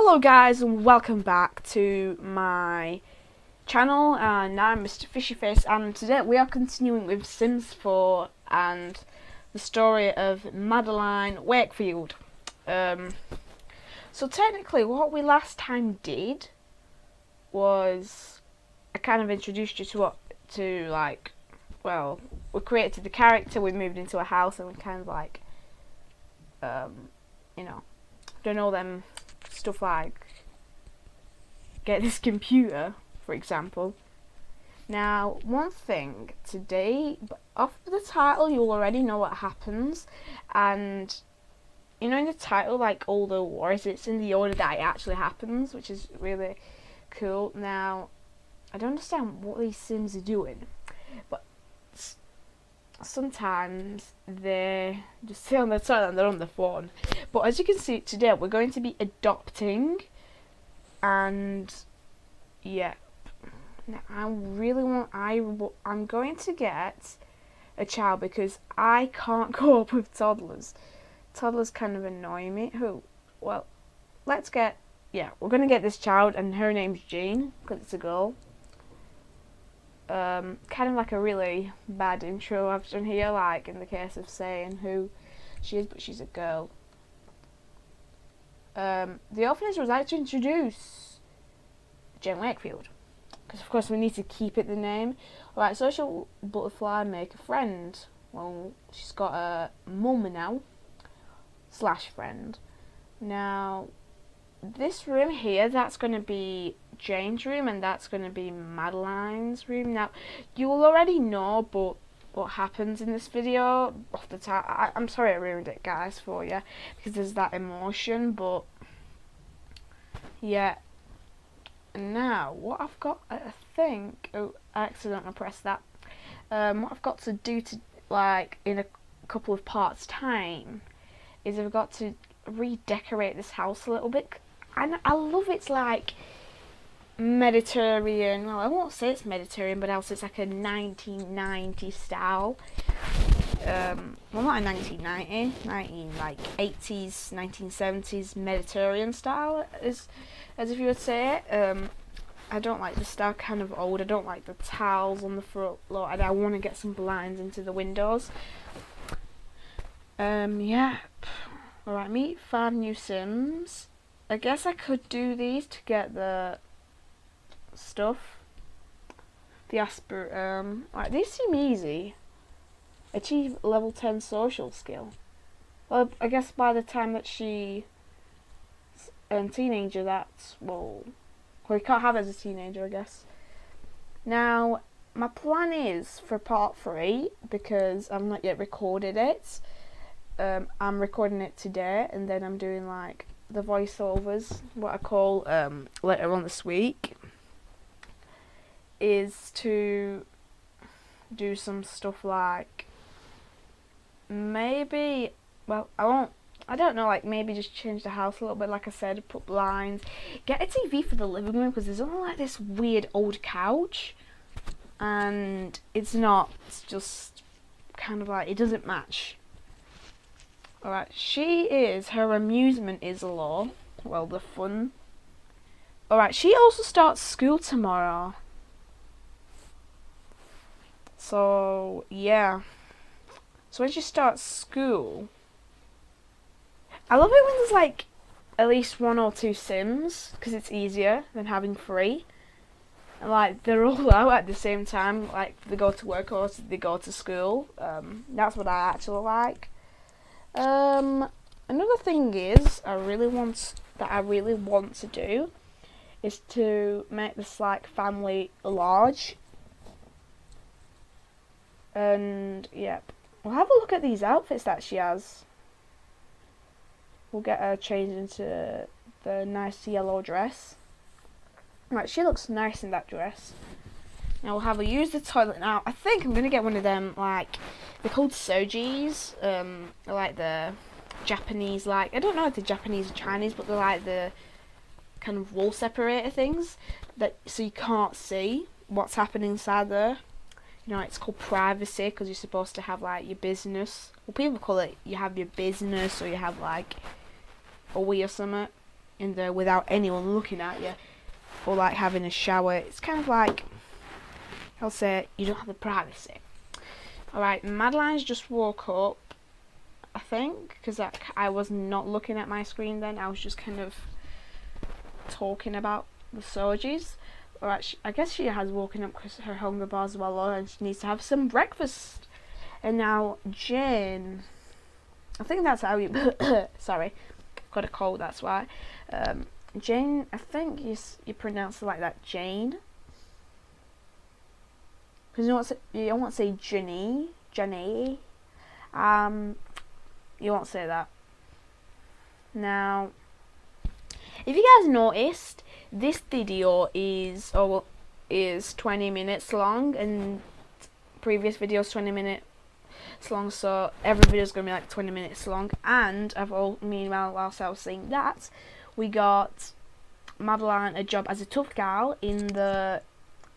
Hello guys and welcome back to my channel, and I'm Mr FishyFace, and today we are continuing with Sims 4 and the story of Madeline Wakefield. So technically what we last time did was I kind of introduced you to we created the character, we moved into a house, and we kind of like done all them stuff like get this computer, for example. Now, one thing today, off the title you'll already know what happens, and in the title, like all the wars, it's in the order that it actually happens, which is really cool. Now, I don't understand what these Sims are doing, but sometimes they just sit on the toilet and they're on the phone. But as you can see, today we're going to be adopting, and yeah, now I'm going to get a child because I can't cope with toddlers. Toddlers kind of annoy me. We're gonna get this child, and her name's Jean because it's a girl. Kind of like a really bad intro I've done here, like in the case of saying who she is, but she's a girl. The orphanage was like to introduce Jane Wakefield, because of course we need to keep it the name. Alright, social butterfly, make a friend. Well, she's got a mum now, / friend. Now, this room here, that's going to be Jane's room, and that's going to be Madeline's room. Now, you will already know, but what happens in this video off the top, I'm sorry I ruined it, guys, for you, because there's that emotion. But yeah, now what I've got, I think, I accidentally pressed that. What I've got to do to, like, in a couple of parts time, is I've got to redecorate this house a little bit. And I love it's like Mediterranean. Well, I won't say it's Mediterranean, but else it's like a 1990 style. Well, not a 1990, like 80s, 1970s Mediterranean style, as if you would say it. I don't like the style, kind of old. I don't like the tiles on the front floor, and I want to get some blinds into the windows. Yeah. Alright, meet 5 new Sims. I guess I could do these to get the stuff. Right, these seem easy. Achieve level 10 social skill. Well, I guess by the time that she's a teenager, well, you can't have it as a teenager, I guess. Now, my plan is for part 3, because I've not yet recorded it. I'm recording it today, and then I'm doing like the voiceovers, what I call later on this week, is to do some stuff like maybe, well, I don't know, like maybe just change the house a little bit, like I said, put blinds, get a TV for the living room, because there's only like this weird old couch, and it's just kind of like, it doesn't match. Alright, her amusement is law. Well, the fun. Alright, she also starts school tomorrow. So, yeah. So when she starts school, I love it when there's like at least 1 or 2 Sims, because it's easier than having 3. And like, they're all out at the same time, like they go to work or they go to school. That's what I actually like. Another thing is I really want to do is to make this like family large. And yep, we'll have a look at these outfits that she has. We'll get her changed into the nice yellow dress. Right, she looks nice in that dress. Now we'll have her use the toilet. Now I think I'm gonna get one of them, like they're called sojis, like the Japanese, like I don't know if they're Japanese or Chinese, but they're like the kind of wall separator things that, so you can't see what's happening inside there. It's called privacy, because you're supposed to have like your business. Well, people call it you have your business, or you have like a wee or something. in there without anyone looking at you, or like having a shower. It's kind of like, I'll say, you don't have the privacy. Alright, Madeline's just woke up, I think, because I was not looking at my screen then. I was just kind of talking about the Sojis. Alright, I guess she has woken up because her hunger bars are well low and she needs to have some breakfast. And now Jane, I think that's how you sorry, got a cold, that's why. Jane, I think you pronounce it like that, Jane, because you don't want to say Jenny. You won't say that. Now, if you guys noticed, this video is 20 minutes long, and previous videos 20 minutes long, so every video is going to be like 20 minutes long. And meanwhile, whilst I was saying that, we got Madeline a job as a tough gal in the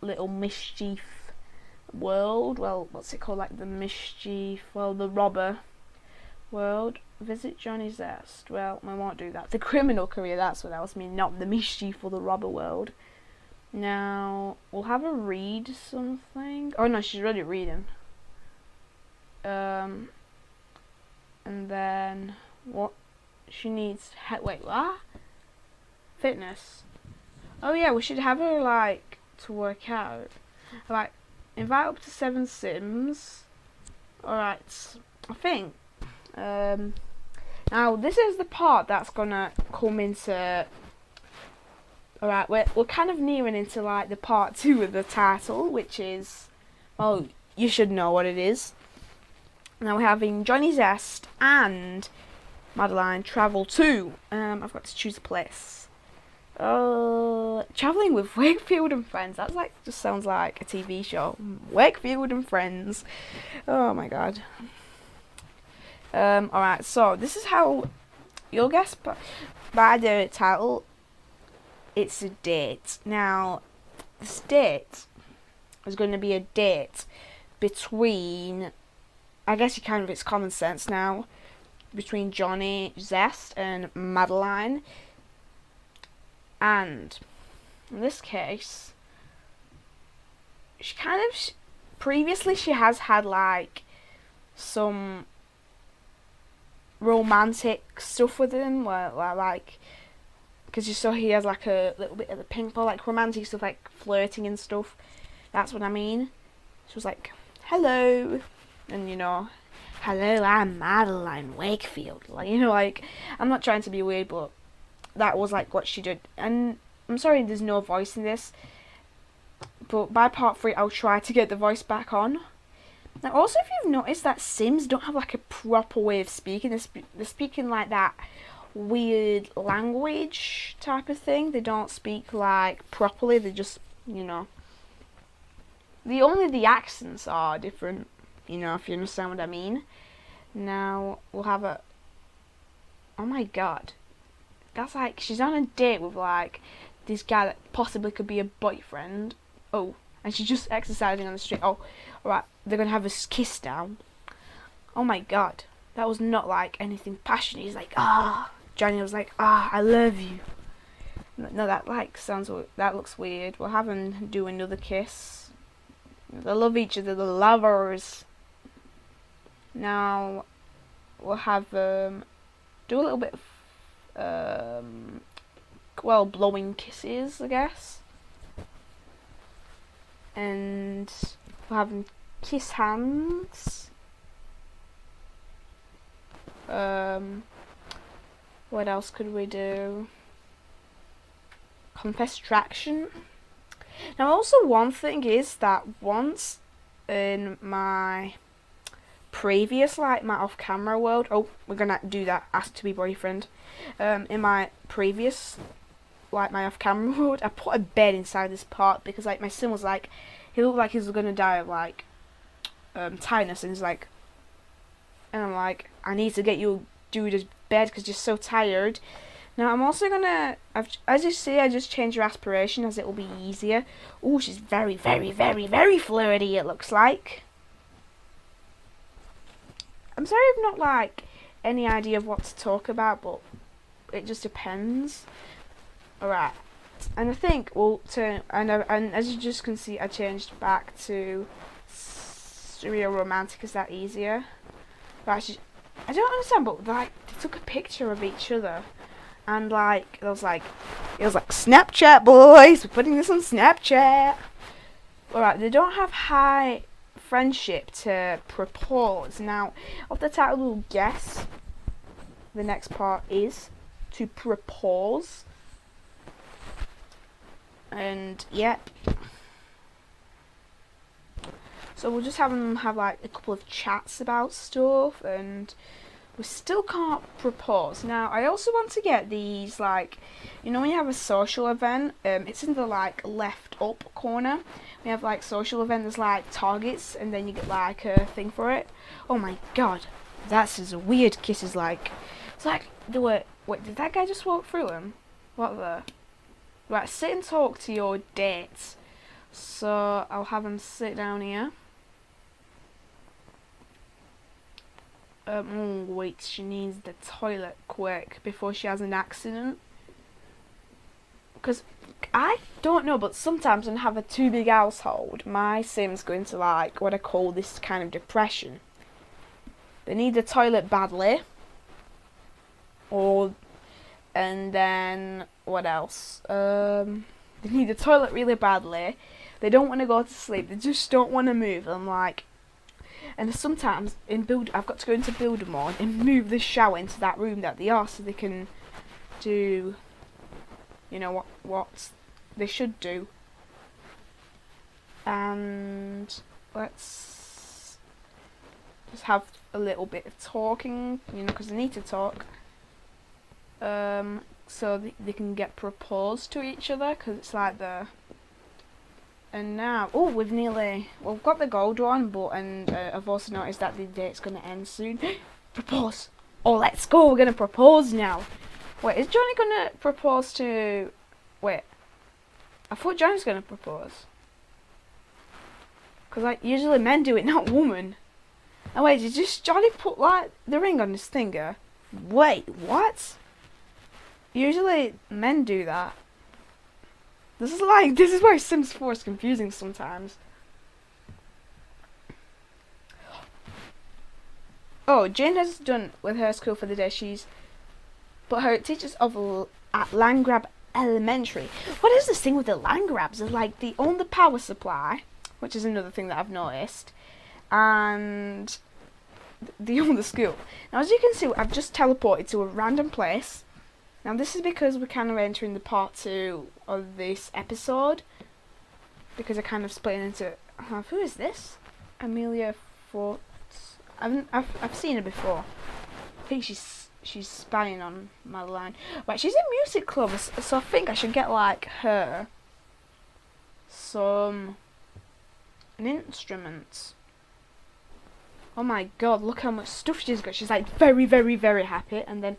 little mischief world. Well, what's it called? Like the mischief, well, the robber world. Visit Johnny Zest. Well, I won't do that. The criminal career, that's what I was meaning, not the mischief or the robber world. Now, we'll have her read something. Oh no, she's already reading. And then what she needs, wait, what? Fitness. Oh yeah, we should have her like to work out. Like, invite up to 7 Sims. Alright, I think now this is the part that's gonna come into, alright, we're kind of nearing into like the part 2 of the title, which is, well, you should know what it is. Now we're having Johnny Zest and Madeline travel to, I've got to choose a place. Travelling with Wakefield and Friends. That's like, just sounds like a TV show. Wakefield and Friends. Oh my god. Alright, so this is how you'll guess by the title. It's a date. Now, this date is going to be a date between, I guess it's common sense now, between Johnny Zest and Madeline. And in this case, she previously she has had like some romantic stuff with him, like, because you saw he has like a little bit of the pink ball, like romantic stuff, like flirting and stuff. That's what I mean. She was like, hello, and hello, I'm Madeline Wakefield. Like, like, I'm not trying to be weird, but that was like what she did. And I'm sorry there's no voice in this, but by part 3 I'll try to get the voice back on. Now also, if you've noticed that Sims don't have like a proper way of speaking, they're speaking like that weird language type of thing. They don't speak like properly, they just, the accents are different, if you understand what I mean. Now we'll have a, oh my god, that's like, she's on a date with like this guy that possibly could be a boyfriend. Oh, and she's just exercising on the street. Oh, alright, they're gonna have a kiss down. Oh my god, that was not like anything passionate. He's like, Johnny was like, I love you. No, that like that looks weird. We'll have them do another kiss. They love each other, the lovers. Now we'll have them do a little bit of blowing kisses, I guess. And we'll have them kiss hands. What else could we do? Confess attraction. Now also, one thing is that once in my previous, like my off-camera world, we're gonna do that, ask to be boyfriend. In my previous, like my off-camera world, I put a bed inside this part because like my son was like, he looked like he was gonna die of like tiredness, and he's like, and I'm like, I need to get you do this bed because you're so tired. Now I'm also gonna, as you see, I just changed her aspiration as it will be easier. Oh, she's very, very, very, very flirty, it looks like. I'm sorry I've not like any idea of what to talk about, but it just depends. Alright. And I think we'll turn, and as you just can see, I changed back to surreal romantic. Is that easier? But actually, I don't understand, but like they took a picture of each other, and like it was like Snapchat boys, we're putting this on Snapchat. Alright, they don't have high friendship to propose. Now, off the title, we'll guess the next part is to propose. And yep. So we'll just have them have like a couple of chats about stuff, and we still can't propose. Now I also want to get these, like, you know when you have a social event, it's in the like left up corner. We have like social event, there's like targets, and then you get like a thing for it. Oh my god, that's as weird kisses like. It's like wait, did that guy just walk through him? What the? Right, sit and talk to your date. So I'll have him sit down here. Oh wait, she needs the toilet quick before she has an accident. Because I don't know, but sometimes when I have a too big household, my sim's going to like what I call this kind of depression. They need the toilet badly. And then what else? They need the toilet really badly. They don't want to go to sleep. They just don't want to move. I'm like, and sometimes I've got to go into build mode and move the shower into that room that they are, so they can do, you know, what they should do. And let's just have a little bit of talking, you know, because they need to talk. So they can get proposed to each other, because it's like the. And now, we've got the gold one, but I've also noticed that the date's going to end soon. Propose! Oh, let's go! We're going to propose now. Wait, is Johnny going to propose to? Wait, I thought Johnny's going to propose. Because like usually men do it, not women. And wait, did just Johnny put like the ring on his finger? Wait, what? Usually men do that. This is why Sims 4 is confusing sometimes. Oh, Jane has done with her school for the day. But her teachers at Landgrab Elementary. What is this thing with the Landgrabs? It's like they own the power supply, which is another thing that I've noticed, and they own the school. Now, as you can see, I've just teleported to a random place. Now this is because we're kind of entering the part 2 of this episode, because I kind of split it into half. Who is this? Amelia Fort. I've seen her before. I think she's spying on my line. Right, she's in music club, so I think I should get like her an instrument. Oh my god, look how much stuff she's got. She's like very, very, very happy, and then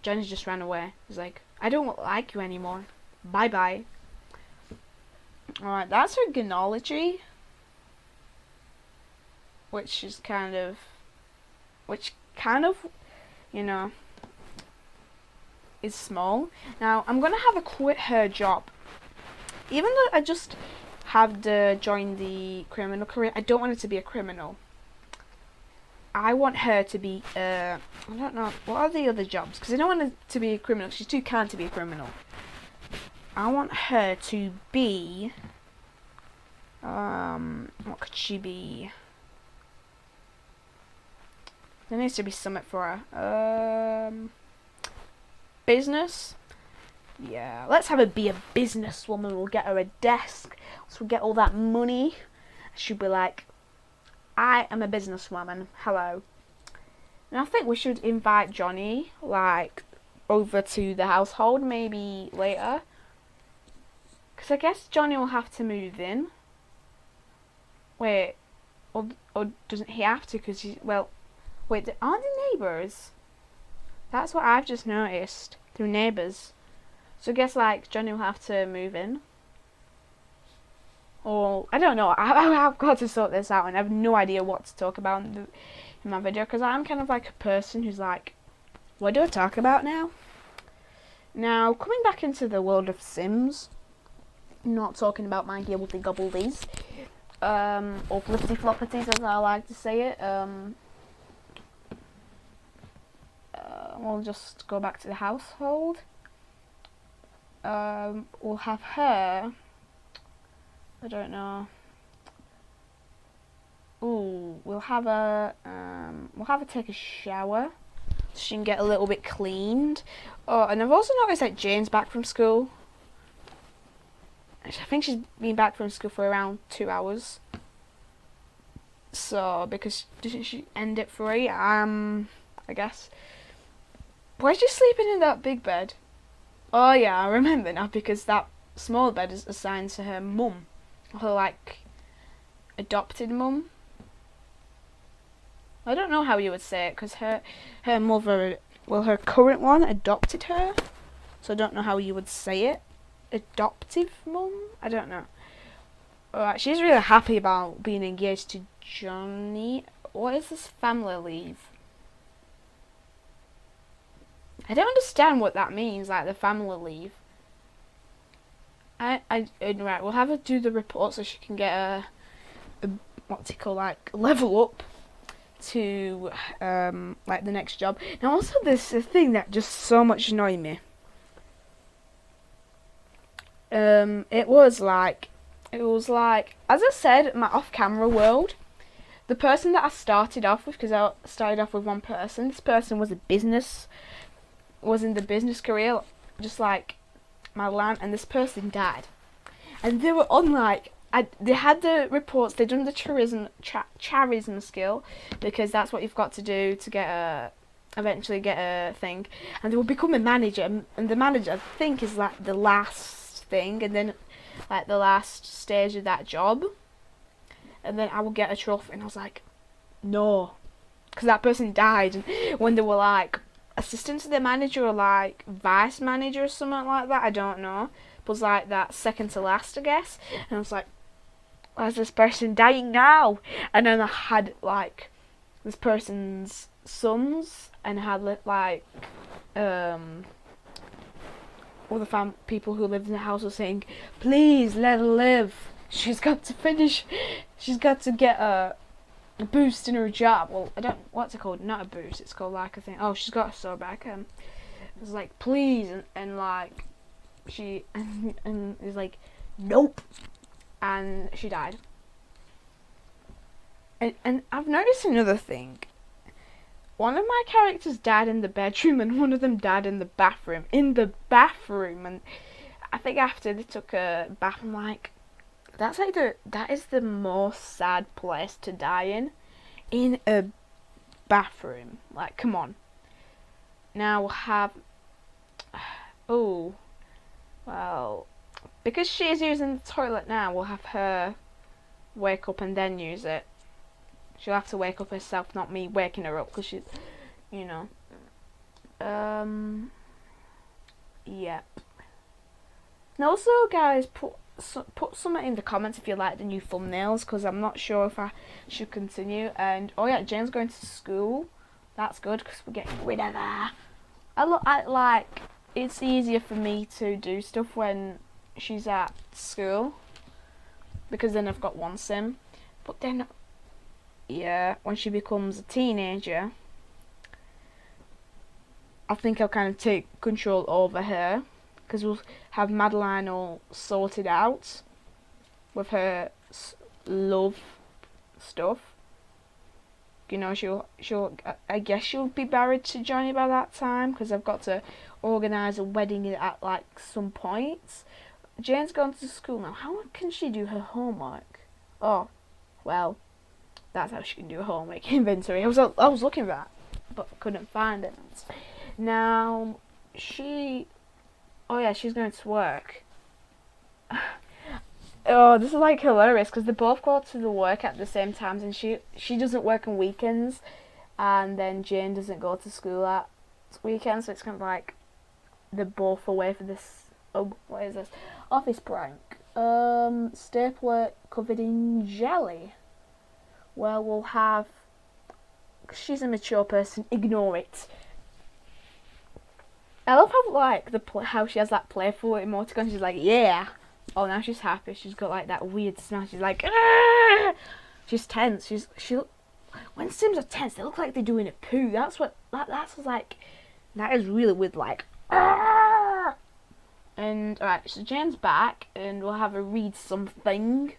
Johnny just ran away. He's like, I don't like you anymore. Bye bye. Alright, that's her gnology. Which kind of, you know, is small. Now, I'm going to have her quit her job. Even though I just have to join the criminal career, I don't want her to be a criminal. I want her to be, I don't know, what are the other jobs? Because I don't want her to be a criminal. She's too kind to be a criminal. I want her to be, what could she be? There needs to be something for her. Business? Yeah, let's have her be a businesswoman. We'll get her a desk. So we'll get all that money. She'll be like, I am a businesswoman. Hello. And I think we should invite Johnny, like, over to the household maybe later. Because I guess Johnny will have to move in. Wait. Or doesn't he have to? Because he's, well, wait, aren't they neighbours? That's what I've just noticed. They're neighbours. So I guess, like, Johnny will have to move in. Or, I don't know, I've got to sort this out, and I have no idea what to talk about in my video, because I'm kind of like a person who's like, what do I talk about now? Now, coming back into the world of Sims, not talking about my gibbledy gobbledies, or flippity floppities as I like to say it, we'll just go back to the household. We'll have her, I don't know, we'll have her take a shower so she can get a little bit cleaned. Oh, and I've also noticed that Jane's back from school. I think she's been back from school for around 2 hours. So, because didn't she end at 3? I guess. Why is she sleeping in that big bed? Oh yeah, I remember now, because that small bed is assigned to her mum. Her, like, adopted mum. I don't know how you would say it, because her mother, well, her current one adopted her. So I don't know how you would say it. Adoptive mum? I don't know. Alright, she's really happy about being engaged to Johnny. What is this family leave? I don't understand what that means, like the family leave. Right, we'll have her do the report so she can get a what's it called, like, level up to like the next job. Now also there's a thing that just so much annoyed me. It was like, as I said, my off-camera world, the person that I started off with, because I started off with one person, this person was in the business career, just like my land, and this person died. And they were on, like, they had the reports, they'd done the charisma skill, because that's what you've got to do to eventually get a thing, and they will become a manager, and the manager, I think, is like the last thing, and then like the last stage of that job, and then I will get a trophy. And I was like, no, because that person died, and when they were like assistant to the manager or like vice manager or something like that, I don't know, it was like that second to last, I guess. And I was like, why is this person dying now? And then I had like this person's sons, and I had like all the people who lived in the house were saying, please let her live. She's got to finish. She's got to get a boost in her job. Well, I don't, what's it called? Not a boost. It's called like a thing. Oh, she's got a sore back. It was like, please, and like she and is like, nope, and she died. And I've noticed another thing. One of my characters died in the bedroom, and one of them died in the bathroom. And I think after they took a bath, I'm like, that is the most sad place to die in a bathroom. Like, come on. Now we'll have, oh, well, because she's using the toilet now, we'll have her wake up and then use it. She'll have to wake up herself, not me waking her up, because she's, you know. Yep. And also, guys, put something in the comments if you like the new thumbnails, because I'm not sure if I should continue. And, oh yeah, Jane's going to school. That's good, because we're getting rid of her. I like, it's easier for me to do stuff when she's at school, because then I've got one sim. But then, yeah, when she becomes a teenager, I think I'll kind of take control over her, because we'll have Madeline all sorted out with her love stuff. You know, I guess she'll be married to Johnny by that time, because I've got to organise a wedding at like some point. Jane's gone to school now. How can she do her homework? Oh, well, that's how she can do her homework inventory. I was looking for that, but couldn't find it. Now, oh yeah, she's going to work. Oh, this is like hilarious, because they both go to the work at the same times, and she doesn't work on weekends, and then Jane doesn't go to school at weekends, so it's kind of like they're both away for this. Oh, what is this? Office prank. Stapler covered in jelly. Well, we'll have, she's a mature person, ignore it. I love how like how she has that playful emoticon. She's like, yeah. Oh, now she's happy. She's got like that weird smile. She's like, ah! She's tense. When Sims are tense, they look like they're doing a poo. That's like, that is really weird. Like, ah! And alright, so Jane's back, and we'll have her read something.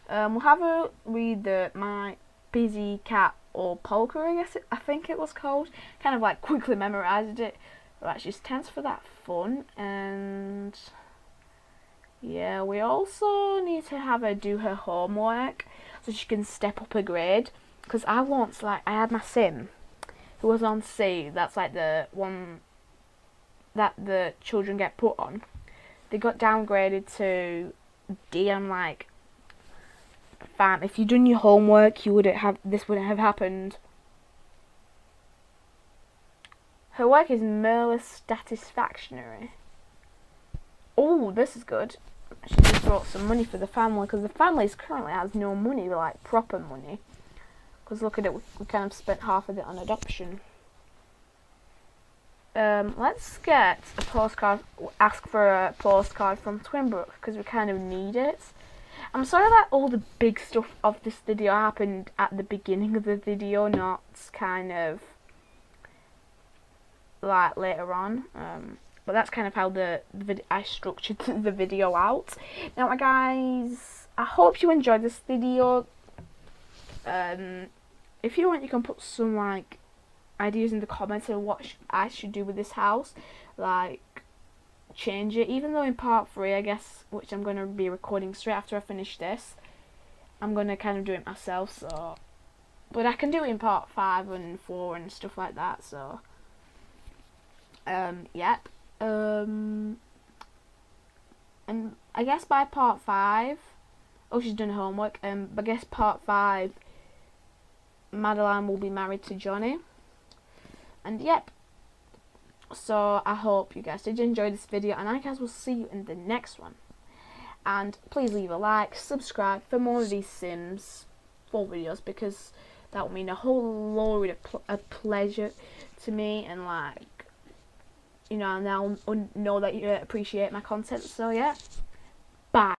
We'll have her read My Busy Cat or Polka, I think it was called. Kind of like quickly memorized it. Right, she's tense for that fun, and yeah, we also need to have her do her homework so she can step up a grade. Because I had my sim who was on C, that's like the one that the children get put on. They got downgraded to D. I'm like, fam, if you'd done your homework, this wouldn't have happened. Her work is merely satisfactory. Oh, this is good. She just brought some money for the family, because the family currently has no money, like proper money. Because look at it, we kind of spent half of it on adoption. Let's get a postcard, ask for a postcard from Twinbrook, because we kind of need it. I'm sorry that all the big stuff of this video happened at the beginning of the video, not kind of like later on. But that's kind of how I structured the video out. Now, guys, I hope you enjoyed this video. If you want, you can put some like ideas in the comments of what I should do with this house, like change it. Even though in part 3, I guess, which I'm gonna be recording straight after I finish this, I'm gonna kind of do it myself. So, but I can do it in part 5 and 4 and stuff like that. So, yep. And I guess by part 5, oh, she's done homework. I guess part 5, Madeline will be married to Johnny. And yep. So I hope you guys did enjoy this video, and I guys will see you in the next one. And please leave a like, subscribe for more of these Sims 4 videos, because that will mean a whole load of pleasure to me, and like, you know, now know that you appreciate my content. So yeah, bye.